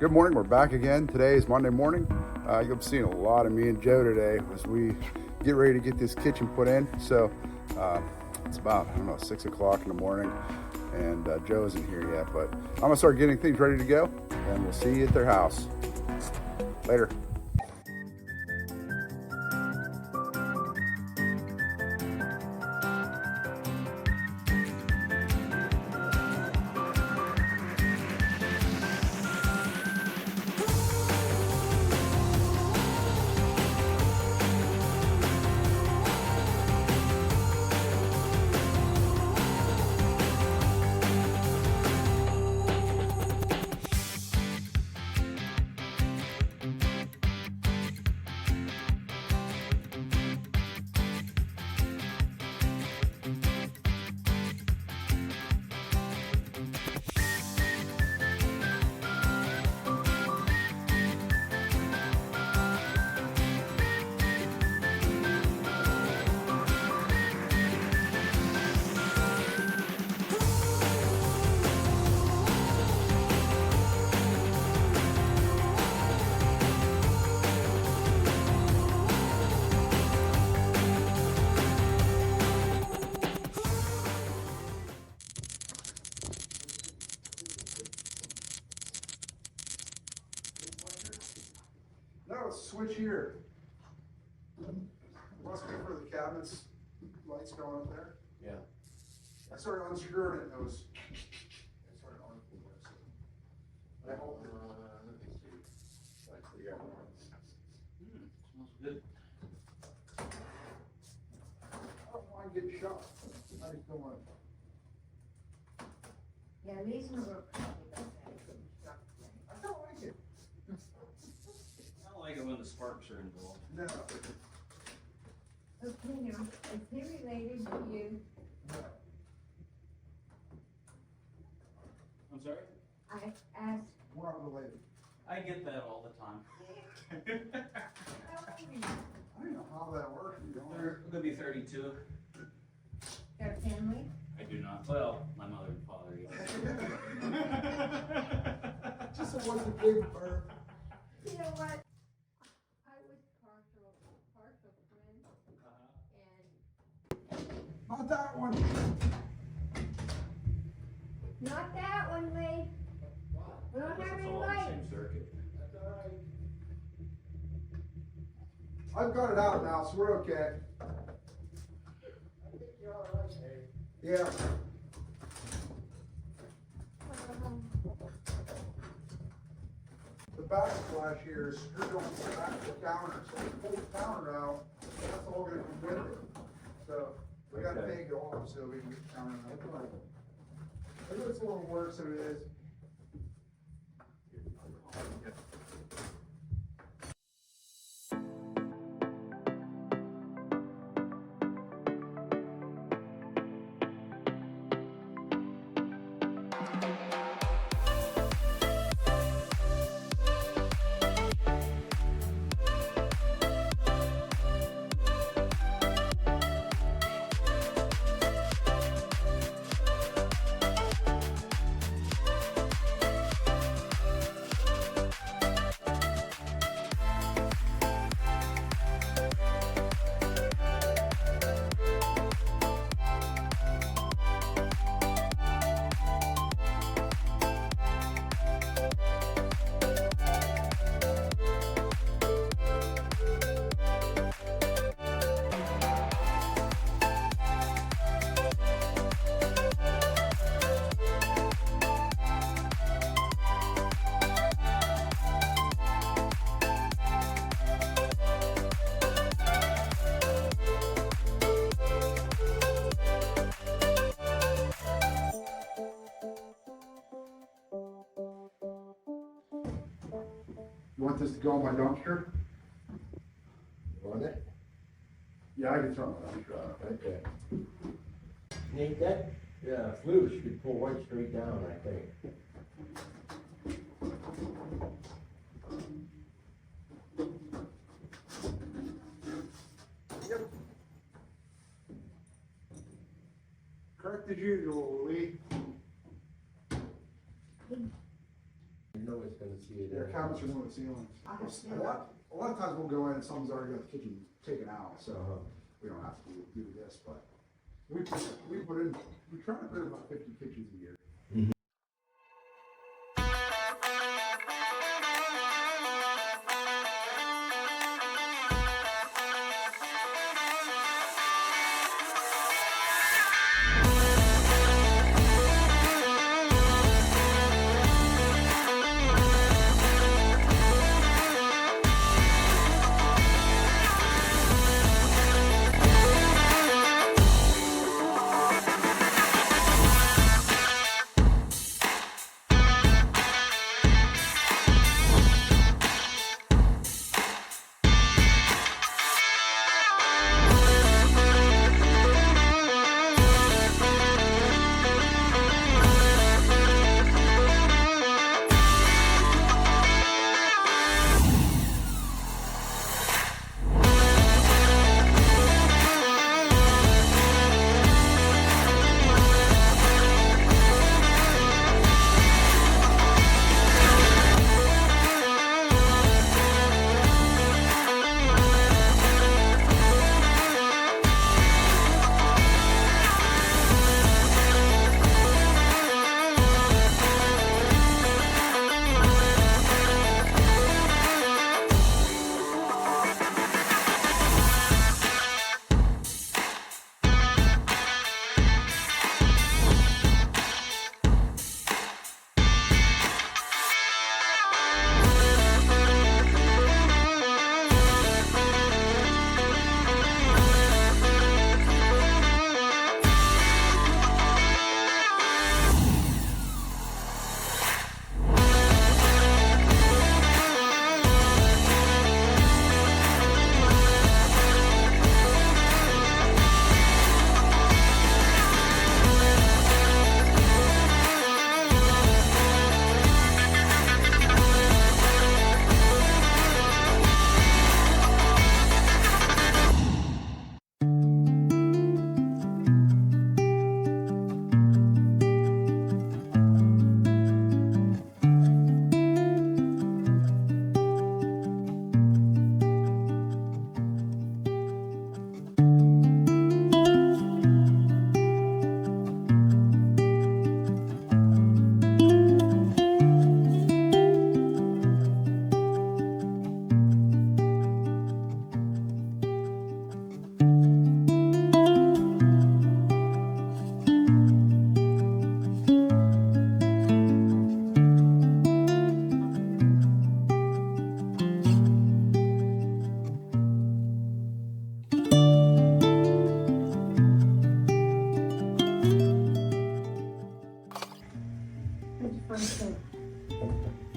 Good morning, we're back again. Today is Monday morning. You'll be seeing a lot of me and Joe today as we get ready to get this kitchen put in. So it's about, 6 o'clock in the morning and Joe isn't here yet, but I'm gonna start getting things ready to go and we'll see you at their house. Later. No, switch here. Must be for the cabinets, lights going up there. Yeah. I started unscrewing it and it was, I hope Let me see. Yeah. Smells good. I don't want to get shot. I just don't want to. Yeah, these ones are probably the same. I don't like it. I don't like it when the sparks are involved. No. Okay, now, is he related to you? No. I'm sorry? I asked, We're not related. I get that all the time. how old are you? I don't know how that works. You know? They're gonna be 32. Their family? I do not. Well, my mother and father. Just it wasn't big bird. You know what? I was partial twin, and Not that one. not that one, Lee. We don't have It's any all on the light. same circuit. That's all right. I've got it out now, so we're okay. I think you're all right, Dave. Yeah. The backsplash here is screwed on the back of the counter, so we pull the counter out, that's all gonna come with it. So we gotta Okay. take it off so we can get the counter out. I know it's a little worse than it is. You want this to go in my dumpster? Want it? Yeah, I can throw it in my dumpster. Okay. Need that? Yeah, flues you could pull right straight down, I think. Yep. Correct as usual, Lee. No one's gonna see it. Yeah, cabinets are more the ceilings. A lot of times we'll go in and someone's already got the kitchen taken out, so we don't have to do this, but we try to put in about 50 kitchens a year.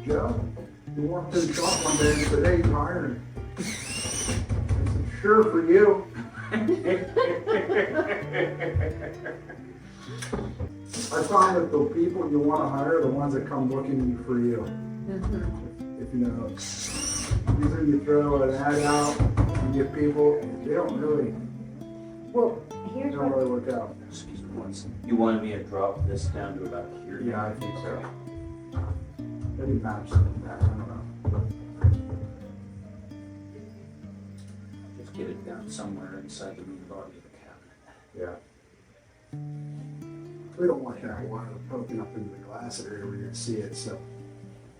Joe, you walked in the shop one day and said, "Hey, you're hiring." I said, "Sure, for you." I find that the people you want to hire are the ones that come looking for you. If you know, usually you throw an ad out, you get people, they don't really, Well, they here's don't what, really work out. Excuse me one second. You wanted me to drop this down to about here? Yeah, I think so. Maybe match that, I don't know. Just get it down somewhere inside the main body of the cabinet. Yeah. We don't want that wire poking up into the glass area where you can see it, so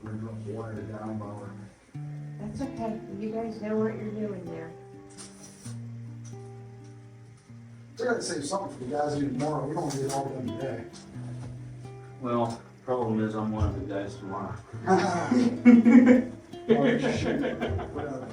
we're gonna wire it down lower. that's okay. You guys know what you're doing there. So I gotta save something for the guys who do tomorrow. We don't want to get all done today. Well, problem is I'm one of the guys tomorrow. Oh, shit. Whatever.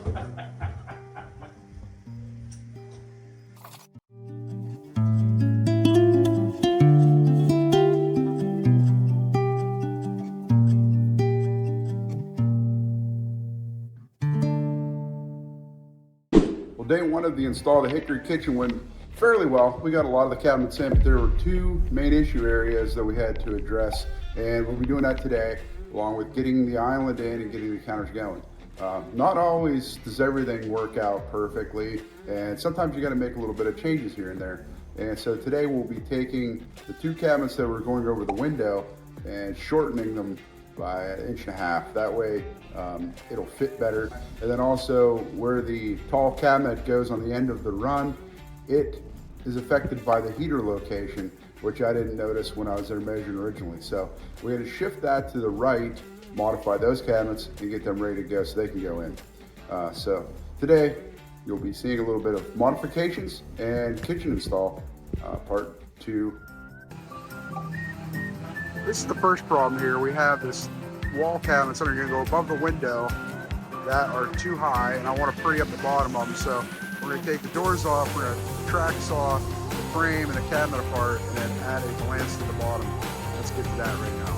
Well, day one of the install the Hickory kitchen went fairly well. We got a lot of the cabinets in, but there were two main issue areas that we had to address, and we'll be doing that today, along with getting the island in and getting the counters going. Not always does everything work out perfectly, and sometimes you got to make a little bit of changes here and there. And so today we'll be taking the two cabinets that were going over the window and shortening them by 1.5 inches. That way it'll fit better. And then also where the tall cabinet goes on the end of the run, it is affected by the heater location, which I didn't notice when I was there measuring originally. So we had to shift that to the right, modify those cabinets and get them ready to go so they can go in. So today you'll be seeing a little bit of modifications and kitchen install, part 2. This is the first problem here. We have this wall cabinets that are going to go above the window that are too high, and I want to free up the bottom of them. So we're going to take the doors off, we're going to track saw the frame and the cabinet apart, and then add a glance to the bottom. Let's get to that right now.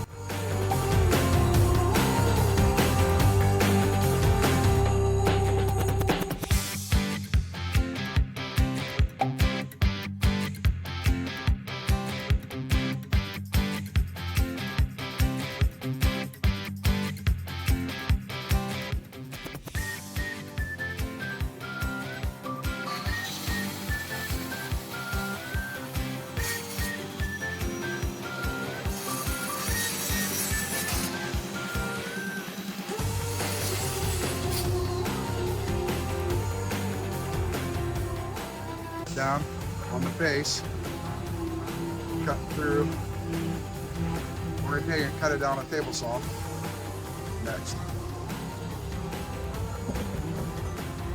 Down on the base, cut through. We're going to take and cut it down on a table saw next.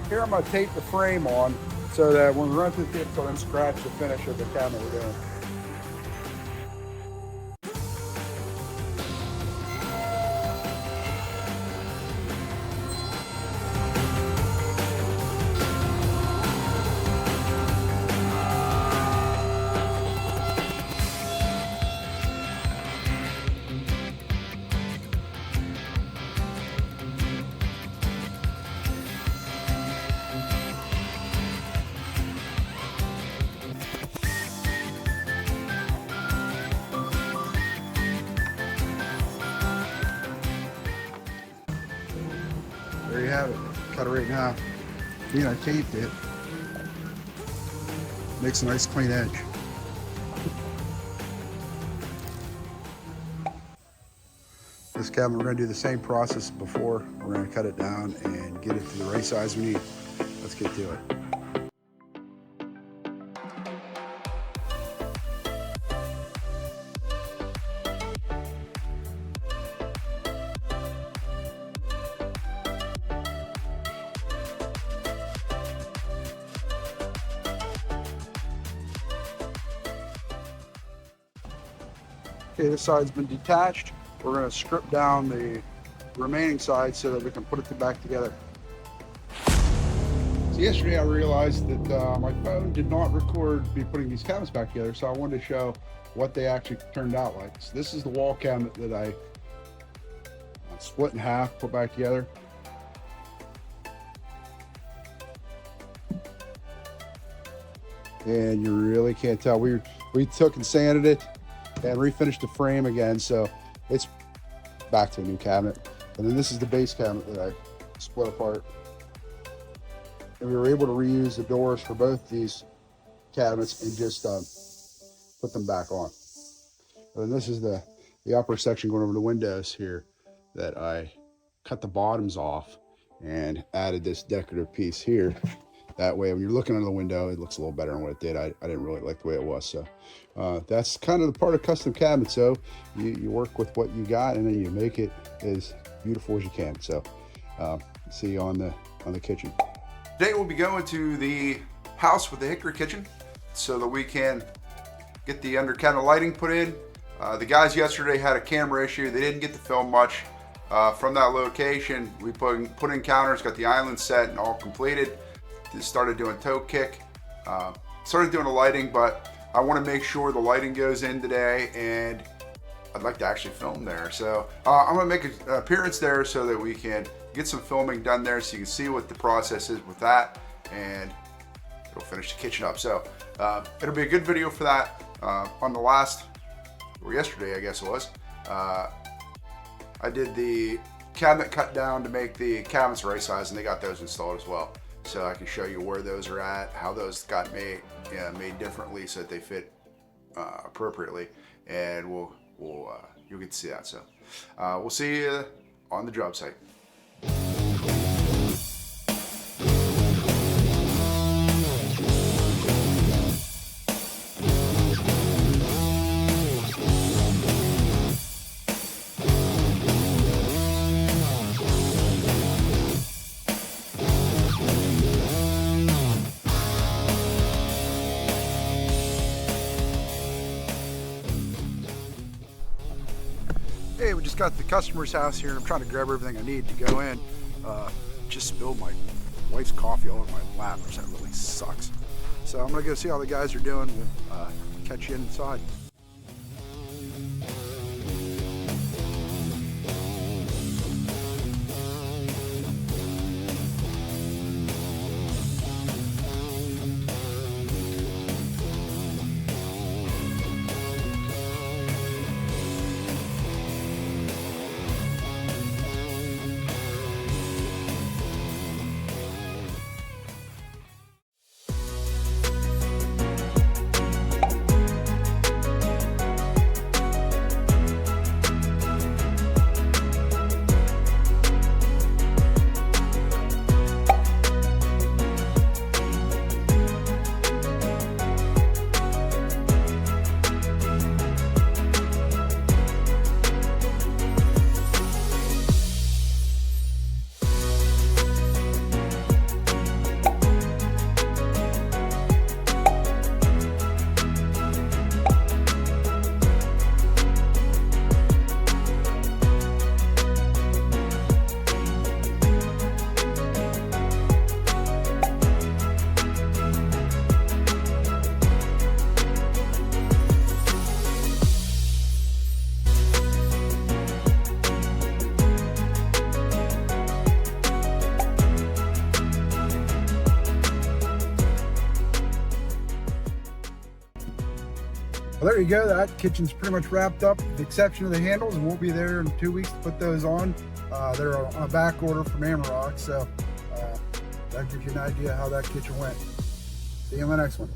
Here I'm going to tape the frame on so that when we run through the tip, it'll then scratch the finish of the cabinet we're doing. There you have it. Cut it right now. I taped it. Makes a nice clean edge. This cabinet, we're going to do the same process before. We're going to cut it down and get it to the right size we need. Let's get to it. Okay, this side's been detached. We're going to strip down the remaining side so that we can put it back together. So yesterday I realized that my phone did not record me putting these cabinets back together, so I wanted to show what they actually turned out like. So this is the wall cabinet that I split in half, put back together. And you really can't tell. We took and sanded it and refinished the frame again, so it's back to a new cabinet. And then this is the base cabinet that I split apart. And we were able to reuse the doors for both these cabinets and just put them back on. And then this is the upper section going over the windows here that I cut the bottoms off and added this decorative piece here. That way, when you're looking under the window, it looks a little better than what it did. I didn't really like the way it was. So that's kind of the part of custom cabinets. So you work with what you got and then you make it as beautiful as you can. So see you on the kitchen. Today we'll be going to the house with the hickory kitchen so that we can get the under cabinet lighting put in. The guys yesterday had a camera issue. They didn't get to film much from that location. We put in counters, got the island set and all completed. Just started doing toe kick, started doing the lighting, but I want to make sure the lighting goes in today, and I'd like to actually film there. So I'm going to make an appearance there so that we can get some filming done there so you can see what the process is with that, and it'll finish the kitchen up. So it'll be a good video for that. On the last, or yesterday I guess it was, I did the cabinet cut down to make the cabinets right size, and they got those installed as well. So I can show you where those are at, how those got made differently so that they fit appropriately, and you'll get to see that. So we'll see you on the job site. Hey, we just got to the customer's house here and I'm trying to grab everything I need to go in. Just spilled my wife's coffee all over my lap, which that really sucks. So I'm gonna go see how the guys are doing. We'll catch you inside. Well, there you go. That kitchen's pretty much wrapped up, with the exception of the handles, and we'll be there in 2 weeks to put those on. They're on a back order from Amarok, so that gives you an idea how that kitchen went. See you in the next one.